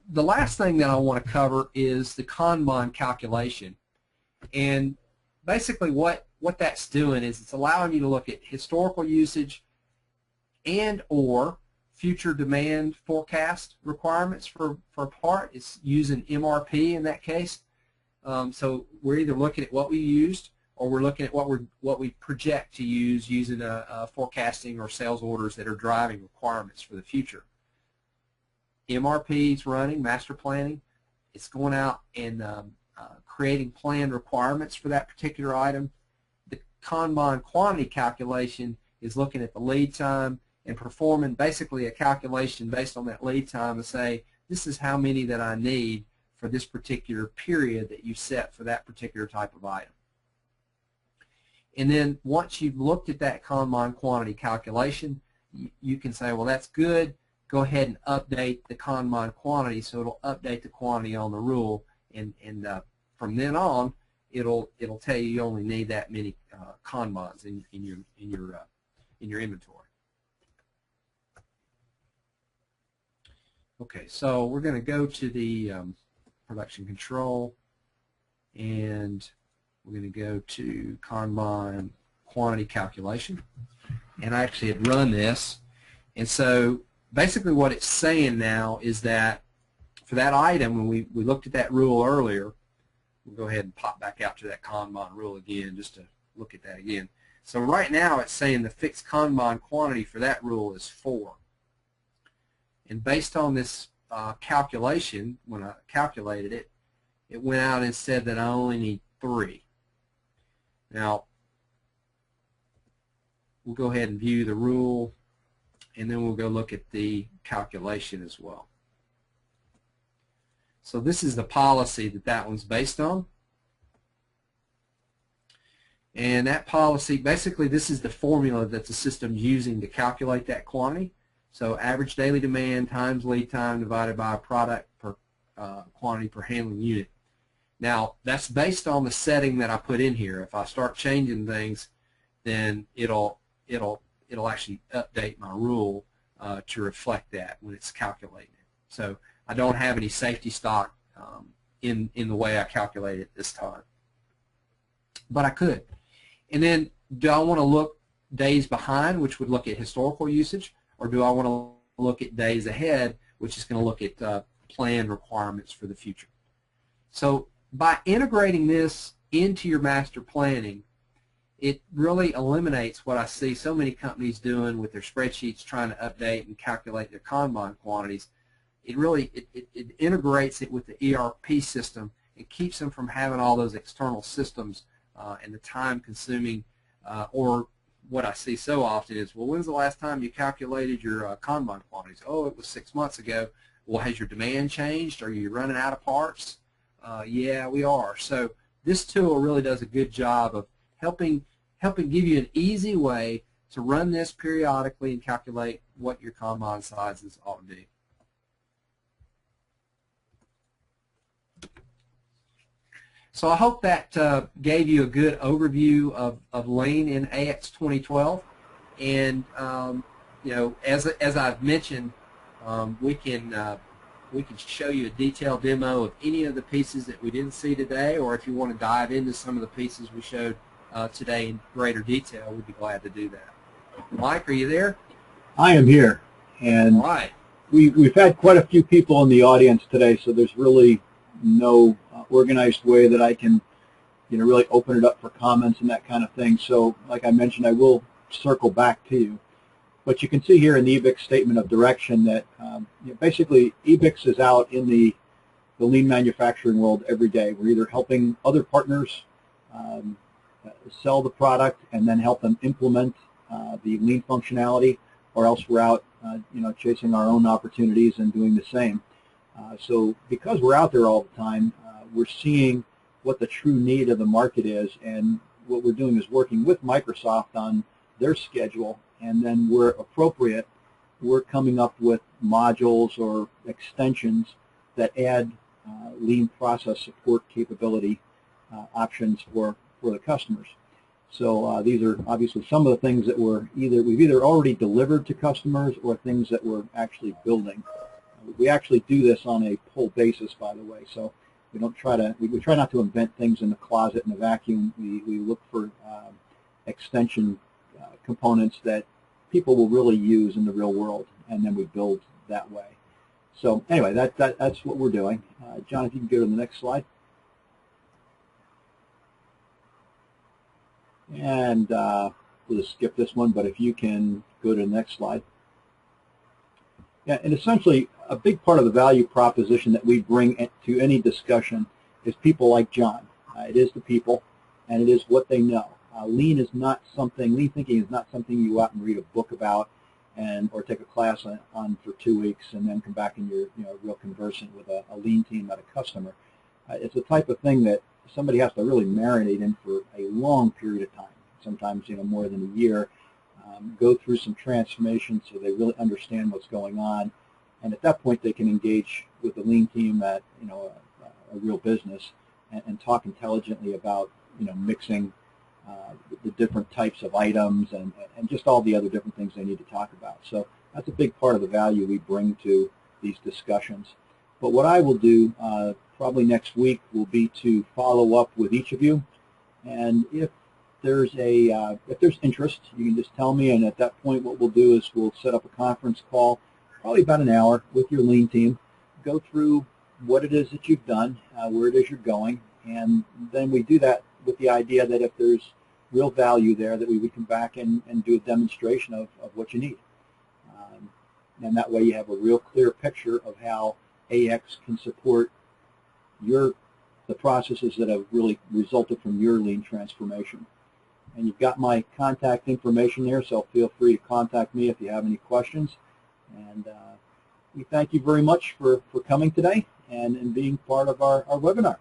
the last thing that I want to cover is the Kanban calculation. And basically what that's doing is it's allowing you to look at historical usage and or future demand forecast requirements for a part. It's using MRP in that case. So we're either looking at what we used or we're looking at what we project to use using a forecasting or sales orders that are driving requirements for the future. MRP is running, master planning. It's going out and creating planned requirements for that particular item. The Kanban quantity calculation is looking at the lead time and performing basically a calculation based on that lead time to say, this is how many that I need for this particular period that you set for that particular type of item. And then once you've looked at that Kanban quantity calculation, you can say, well, that's good. Go ahead and update the Kanban quantity, so it'll update the quantity on the rule, and from then on, it'll tell you only need that many Kanbans in your inventory. Okay, so we're going to go to the production control, and we're going to go to Kanban quantity calculation. And I actually had run this, and so basically what it's saying now is that for that item, when we looked at that rule earlier, we'll go ahead and pop back out to that Kanban rule again just to look at that again. So right now it's saying the fixed Kanban quantity for that rule is 4. And based on this calculation, when I calculated it, it went out and said that I only need 3. Now, we'll go ahead and view the rule, and then we'll go look at the calculation as well. So this is the policy that one's based on. And that policy, basically this is the formula that the system's using to calculate that quantity. So average daily demand times lead time divided by product per quantity per handling unit. Now that's based on the setting that I put in here. If I start changing things, then it'll actually update my rule to reflect that when it's calculated. So I don't have any safety stock in the way I calculate it this time, but I could. And then do I want to look days behind, which would look at historical usage, or do I want to look at days ahead, which is going to look at planned requirements for the future? So by integrating this into your master planning, it really eliminates what I see so many companies doing with their spreadsheets trying to update and calculate their Kanban quantities. It really it integrates it with the ERP system and keeps them from having all those external systems and the time-consuming, or what I see so often is, well, when's the last time you calculated your Kanban quantities? Oh, it was 6 months ago. Well, has your demand changed? Are you running out of parts? Yeah, we are. So this tool really does a good job of helping give you an easy way to run this periodically and calculate what your Kanban sizes ought to be. So I hope that gave you a good overview of Lean in eBECS 2012. And you know, as I've mentioned, we can show you a detailed demo of any of the pieces that we didn't see today, or if you want to dive into some of the pieces we showed today in greater detail, we'd be glad to do that. Mike, are you there? I am here, and all right. We've had quite a few people in the audience today, so there's really no organized way that I can, really open it up for comments and that kind of thing. So, like I mentioned, I will circle back to you. But you can see here in the eBECS statement of direction that basically eBECS is out in the lean manufacturing world every day. We're either helping other partners sell the product and then help them implement the lean functionality, or else we're out chasing our own opportunities and doing the same. So because we're out there all the time, we're seeing what the true need of the market is, and what we're doing is working with Microsoft on their schedule, and then where appropriate, we're coming up with modules or extensions that add lean process support capability options for the customers. So these are obviously some of the things that we've either already delivered to customers or things that we're actually building We actually do this on a pull basis, by the way, so we don't try to, we try not to invent things in the closet in a vacuum. We look for extension components that people will really use in the real world, and then we build that way. So anyway, that's what we're doing. John, if you can go to the next slide. And we'll just skip this one, but if you can go to the next slide. Yeah, and essentially, a big part of the value proposition that we bring to any discussion is people like John. It is the people, and it is what they know. Lean is not something, lean thinking is not something you go out and read a book about or take a class on for 2 weeks and then come back and you're real conversant with a lean team at a customer. It's the type of thing that somebody has to really marinate in for a long period of time, sometimes more than a year, go through some transformation so they really understand what's going on, and at that point they can engage with the lean team at a real business and talk intelligently about mixing the different types of items and just all the other different things they need to talk about. So that's a big part of the value we bring to these discussions. But what I will do probably next week will be to follow up with each of you, and if there's interest, you can just tell me, and at that point what we'll do is we'll set up a conference call, probably about an hour, with your lean team, go through what it is that you've done, where it is you're going, and then we do that with the idea that if there's real value there, that we would come back and do a demonstration of what you need. And that way you have a real clear picture of how AX can support the processes that have really resulted from your lean transformation. And you've got my contact information there, so feel free to contact me if you have any questions. And we thank you very much for coming today and being part of our webinar.